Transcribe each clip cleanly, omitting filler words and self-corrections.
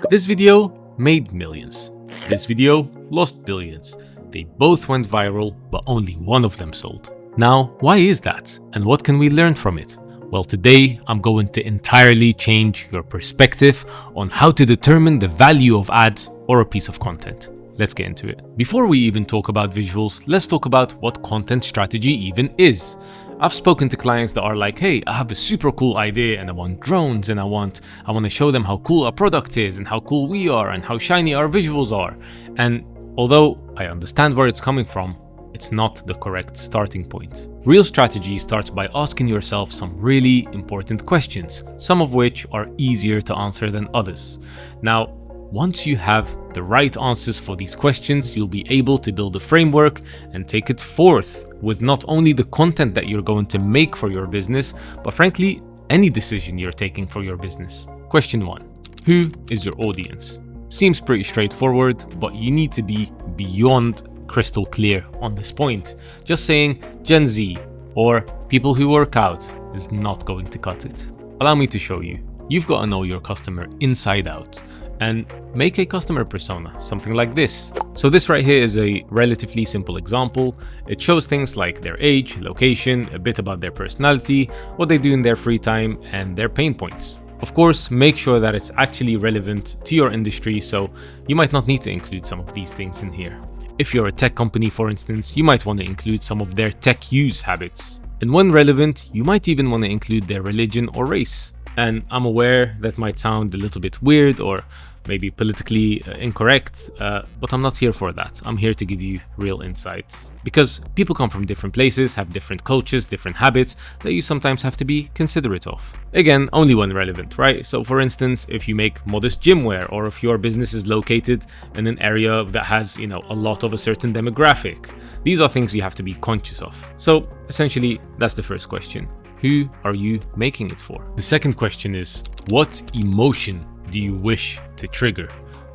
This video made millions. This video lost billions. They both went viral, but only one of them sold. Now, why is that? And what can we learn from it? Well, today I'm going to entirely change your perspective on how to determine the value of ads or a piece of content. Let's get into it. Before we even talk about visuals, let's talk about what content strategy even is. I've spoken to clients that are like, hey, I have a super cool idea and I want drones and I want to show them how cool our product is and how cool we are and how shiny our visuals are. And although I understand where it's coming from, it's not the correct starting point. Real strategy starts by asking yourself some really important questions, some of which are easier to answer than others. Now, once you have the right answers for these questions, you'll be able to build a framework and take it forth with not only the content that you're going to make for your business, but frankly, any decision you're taking for your business. Question 1. Who is your audience? Seems pretty straightforward, but you need to be beyond crystal clear on this point. Just saying Gen Z or people who work out is not going to cut it. Allow me to show you. You've got to know your customer inside out and make a customer persona, something like this. So this right here is a relatively simple example. It shows things like their age, location, a bit about their personality, what they do in their free time, and their pain points. Of course, make sure that it's actually relevant to your industry, so you might not need to include some of these things in here. If you're a tech company, for instance, you might want to include some of their tech use habits. And when relevant, you might even want to include their religion or race. And I'm aware that might sound a little bit weird or maybe politically incorrect, but I'm not here for that. I'm here to give you real insights. Because people come from different places, have different cultures, different habits that you sometimes have to be considerate of. Again, only when relevant, right? So for instance, if you make modest gym wear, or if your business is located in an area that has, a lot of a certain demographic, these are things you have to be conscious of. So essentially, that's the first question. Who are you making it for? The second question is, what emotion do you wish to trigger?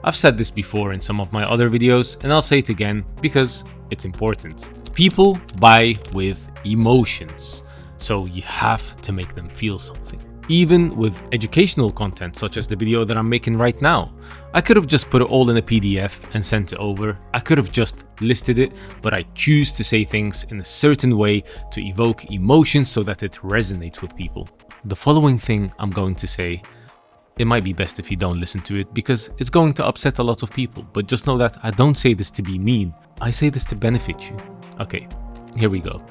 I've said this before in some of my other videos, and I'll say it again because it's important. People buy with emotions, so you have to make them feel something. Even with educational content such as the video that I'm making right now. I could have just put it all in a PDF and sent it over. I could have just listed it, but I choose to say things in a certain way to evoke emotions so that it resonates with people. The following thing I'm going to say, it might be best if you don't listen to it because it's going to upset a lot of people, but just know that I don't say this to be mean. I say this to benefit you. Okay, here we go.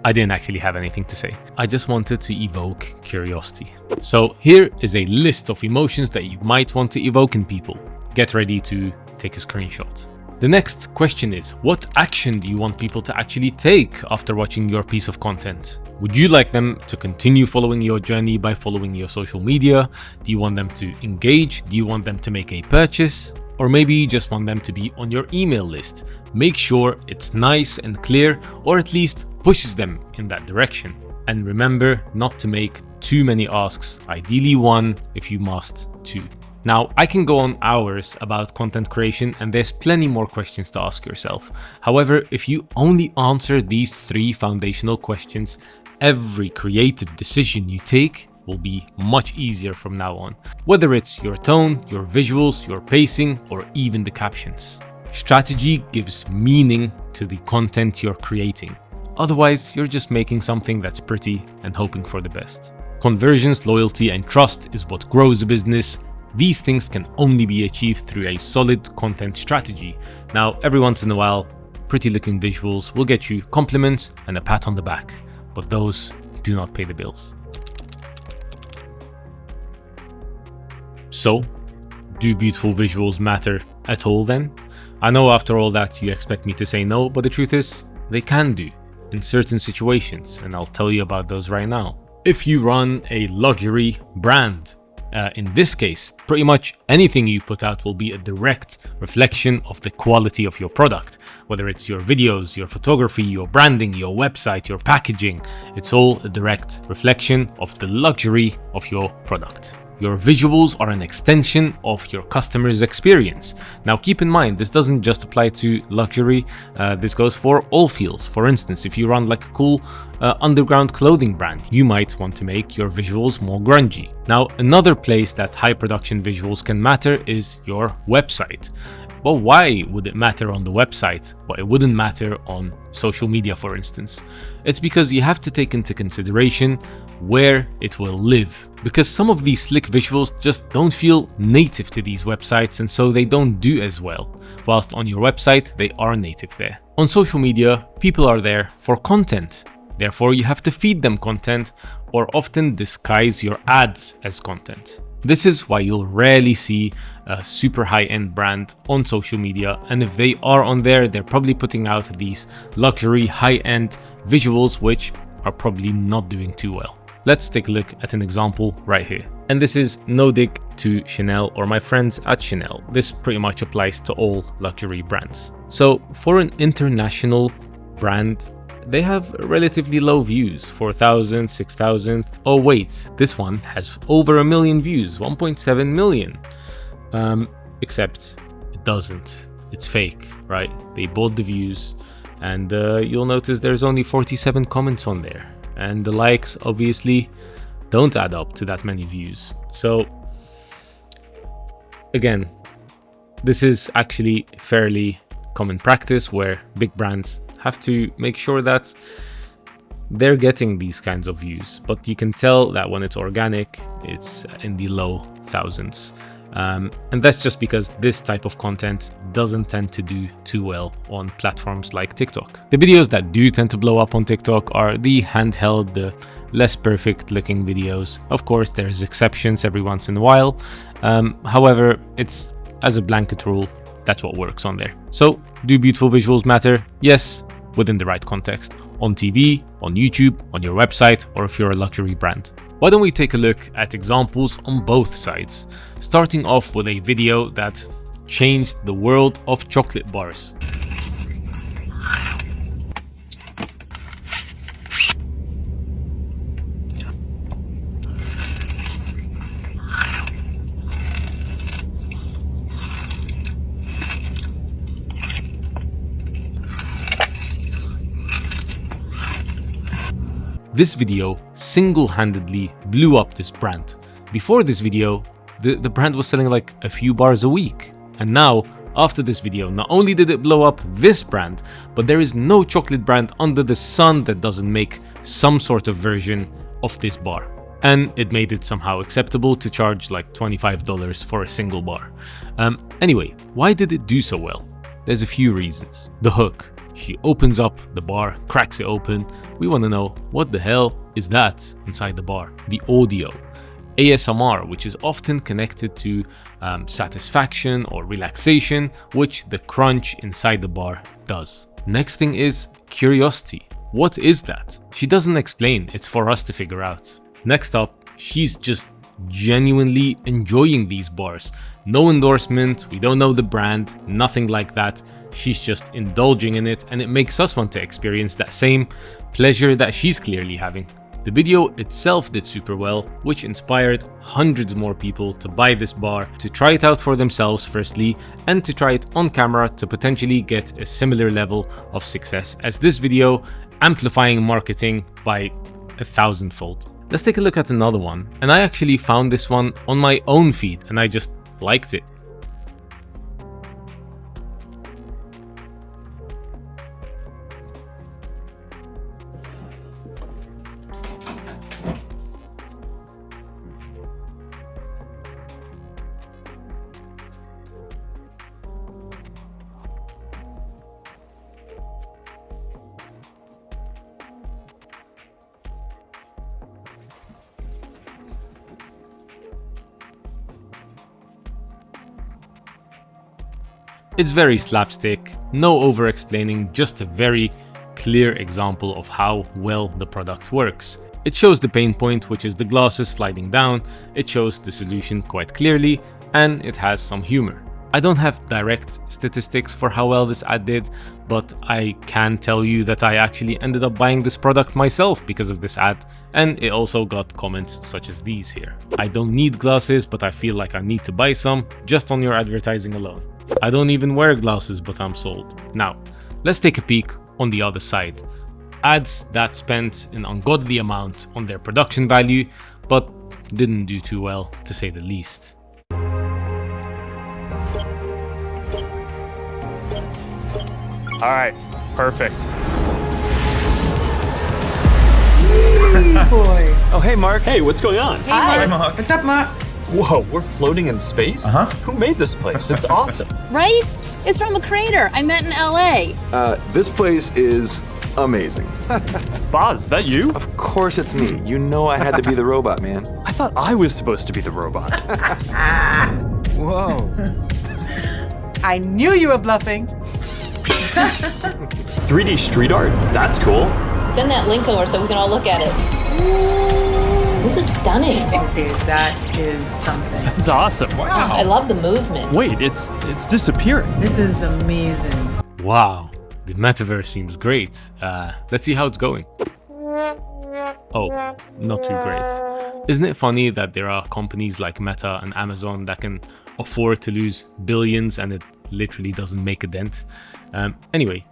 I didn't actually have anything to say. I just wanted to evoke curiosity. So here is a list of emotions that you might want to evoke in people. Get ready to take a screenshot. The next question is, what action do you want people to actually take after watching your piece of content? Would you like them to continue following your journey by following your social media? Do you want them to engage? Do you want them to make a purchase? Or maybe you just want them to be on your email list. Make sure it's nice and clear, or at least pushes them in that direction. And remember not to make too many asks, ideally 1, if you must 2. Now, I can go on hours about content creation and there's plenty more questions to ask yourself. However, if you only answer these 3 foundational questions, every creative decision you take will be much easier from now on. Whether it's your tone, your visuals, your pacing, or even the captions. Strategy gives meaning to the content you're creating. Otherwise, you're just making something that's pretty and hoping for the best. Conversions, loyalty, and trust is what grows a business. These things can only be achieved through a solid content strategy. Now, every once in a while, pretty looking visuals will get you compliments and a pat on the back, but those do not pay the bills. So, do beautiful visuals matter at all then? I know after all that you expect me to say no, but the truth is, they can do in certain situations, and I'll tell you about those right now. If you run a luxury brand, in this case, pretty much anything you put out will be a direct reflection of the quality of your product. Whether it's your videos, your photography, your branding, your website, your packaging, it's all a direct reflection of the luxury of your product. Your visuals are an extension of your customer's experience. Now keep in mind, this doesn't just apply to luxury, this goes for all fields. For instance, if you run like a cool underground clothing brand, you might want to make your visuals more grungy. Now another place that high production visuals can matter is your website. Well, why would it matter on the website, but it wouldn't matter on social media, for instance? It's because you have to take into consideration where it will live, because some of these slick visuals just don't feel native to these websites, and so they don't do as well, whilst on your website they are native there. On social media, people are there for content. Therefore, you have to feed them content or often disguise your ads as content. This is why you'll rarely see a super high-end brand on social media, and if they are on there, they're probably putting out these luxury high-end visuals which are probably not doing too well. Let's take a look at an example right here. And this is no dig to Chanel or my friends at Chanel. This pretty much applies to all luxury brands. So for an international brand, they have relatively low views, 4,000, 6,000. Oh wait, this one has over 1 million views, 1.7 million. Except it doesn't. It's fake, right? They bought the views, and you'll notice there's only 47 comments on there. And the likes obviously don't add up to that many views. So again, this is actually fairly common practice where big brands have to make sure that they're getting these kinds of views, but you can tell that when it's organic, it's in the low thousands. And that's just because this type of content doesn't tend to do too well on platforms like TikTok. The videos that do tend to blow up on TikTok are the handheld, the less perfect looking videos. Of course, there's exceptions every once in a while. However, it's as a blanket rule, that's what works on there. So, do beautiful visuals matter? Yes, within the right context. On TV, on YouTube, on your website, or if you're a luxury brand. Why don't we take a look at examples on both sides, starting off with a video that changed the world of chocolate bars. This video single-handedly blew up this brand. Before this video, the brand was selling like a few bars a week. And now, after this video, not only did it blow up this brand, but there is no chocolate brand under the sun that doesn't make some sort of version of this bar. And it made it somehow acceptable to charge like $25 for a single bar. Anyway, why did it do so well? There's a few reasons. The hook. She opens up the bar, cracks it open. We want to know, what the hell is that inside the bar? The audio. ASMR, which is often connected to satisfaction or relaxation, which the crunch inside the bar does. Next thing is curiosity. What is that? She doesn't explain, it's for us to figure out. Next up, she's just genuinely enjoying these bars. No endorsement, we don't know the brand, nothing like that. She's just indulging in it, and it makes us want to experience that same pleasure that she's clearly having. The video itself did super well, which inspired hundreds more people to buy this bar, to try it out for themselves firstly, and to try it on camera to potentially get a similar level of success as this video, amplifying marketing by 1,000-fold. Let's take a look at another one, and I actually found this one on my own feed and I just liked it. It's very slapstick, no over-explaining, just a very clear example of how well the product works. It shows the pain point, which is the glasses sliding down, it shows the solution quite clearly, and it has some humor. I don't have direct statistics for how well this ad did, but I can tell you that I actually ended up buying this product myself because of this ad, and it also got comments such as these here. I don't need glasses, but I feel like I need to buy some just on your advertising alone. I don't even wear glasses, but I'm sold. Now, let's take a peek on the other side. Ads that spent an ungodly amount on their production value, but didn't do too well, to say the least. All right, perfect. Boy. Oh, hey, Mark. Hey, what's going on? Hi, Mark. What's up, Mark? Whoa, we're floating in space? Who made this place? It's awesome. Right? It's from a crater I met in LA. This place is amazing. Boz, is that you? Of course it's me. You know I had to be the robot, man. I thought I was supposed to be the robot. Whoa. I knew you were bluffing. 3D street art? That's cool. Send that link over so we can all look at it. This is stunning. Okay, that is something. That's awesome. I love the movement. Wait, it's disappearing. This is amazing. Wow, the metaverse seems great. Let's see how it's going. Oh, not too great. Isn't it funny that there are companies like Meta and Amazon that can afford to lose billions and it literally doesn't make a dent? Anyway,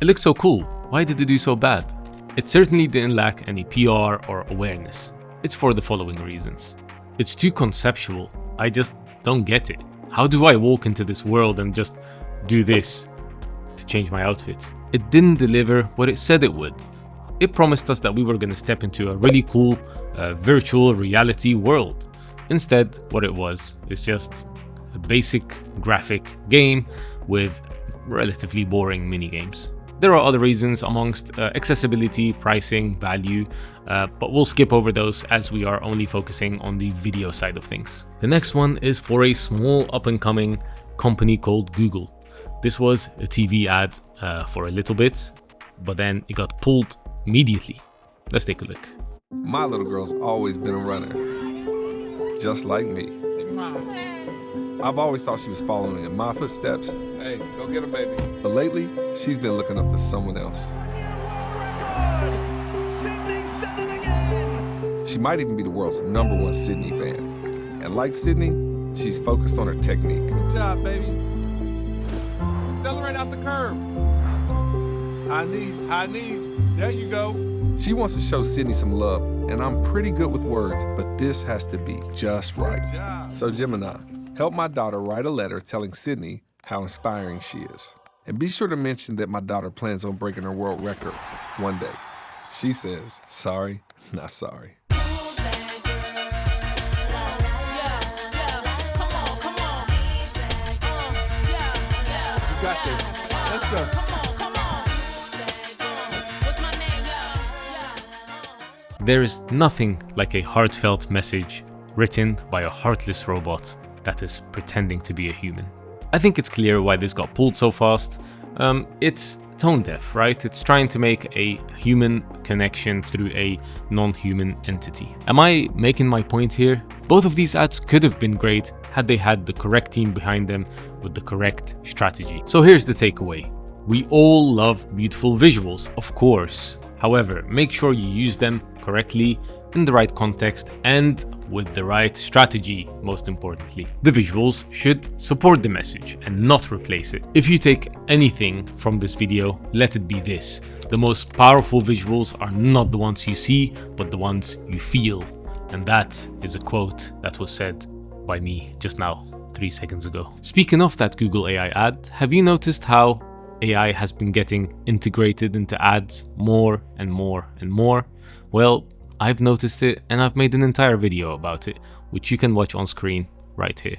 it looks so cool. Why did it do so bad? It certainly didn't lack any PR or awareness. It's for the following reasons. It's too conceptual. I just don't get it. How do I walk into this world and just do this to change my outfit? It didn't deliver what it said it would. It promised us that we were going to step into a really cool virtual reality world. Instead, what it was is just a basic graphic game with relatively boring minigames. There are other reasons amongst accessibility, pricing, value, but we'll skip over those as we are only focusing on the video side of things. The next one is for a small up-and-coming company called Google. This was a TV ad for a little bit, but then it got pulled immediately. Let's take a look. My little girl's always been a runner, just like me. I've always thought she was following in my footsteps. Hey, go get her, baby. But lately, she's been looking up to someone else. She might even be the world's #1 Sydney fan. And like Sydney, she's focused on her technique. Good job, baby. Accelerate out the curb. High knees. There you go. She wants to show Sydney some love, and I'm pretty good with words, but this has to be just right. So Gemini, help my daughter write a letter telling Sydney how inspiring she is. And be sure to mention that my daughter plans on breaking her world record one day. She says, sorry, not sorry. You got this. Let's go. There is nothing like a heartfelt message written by a heartless robot that is pretending to be a human. I think it's clear why this got pulled so fast. It's tone deaf, right? It's trying to make a human connection through a non-human entity. Am I making my point here? Both of these ads could have been great had they had the correct team behind them with the correct strategy. So here's the takeaway. We all love beautiful visuals, of course. However, make sure you use them correctly, in the right context, and with the right strategy, most importantly. The visuals should support the message and not replace it. If you take anything from this video, let it be this. The most powerful visuals are not the ones you see, but the ones you feel. And that is a quote that was said by me just now, 3 seconds ago. Speaking of that Google AI ad, have you noticed how AI has been getting integrated into ads more and more and more? Well, I've noticed it and I've made an entire video about it, which you can watch on screen right here.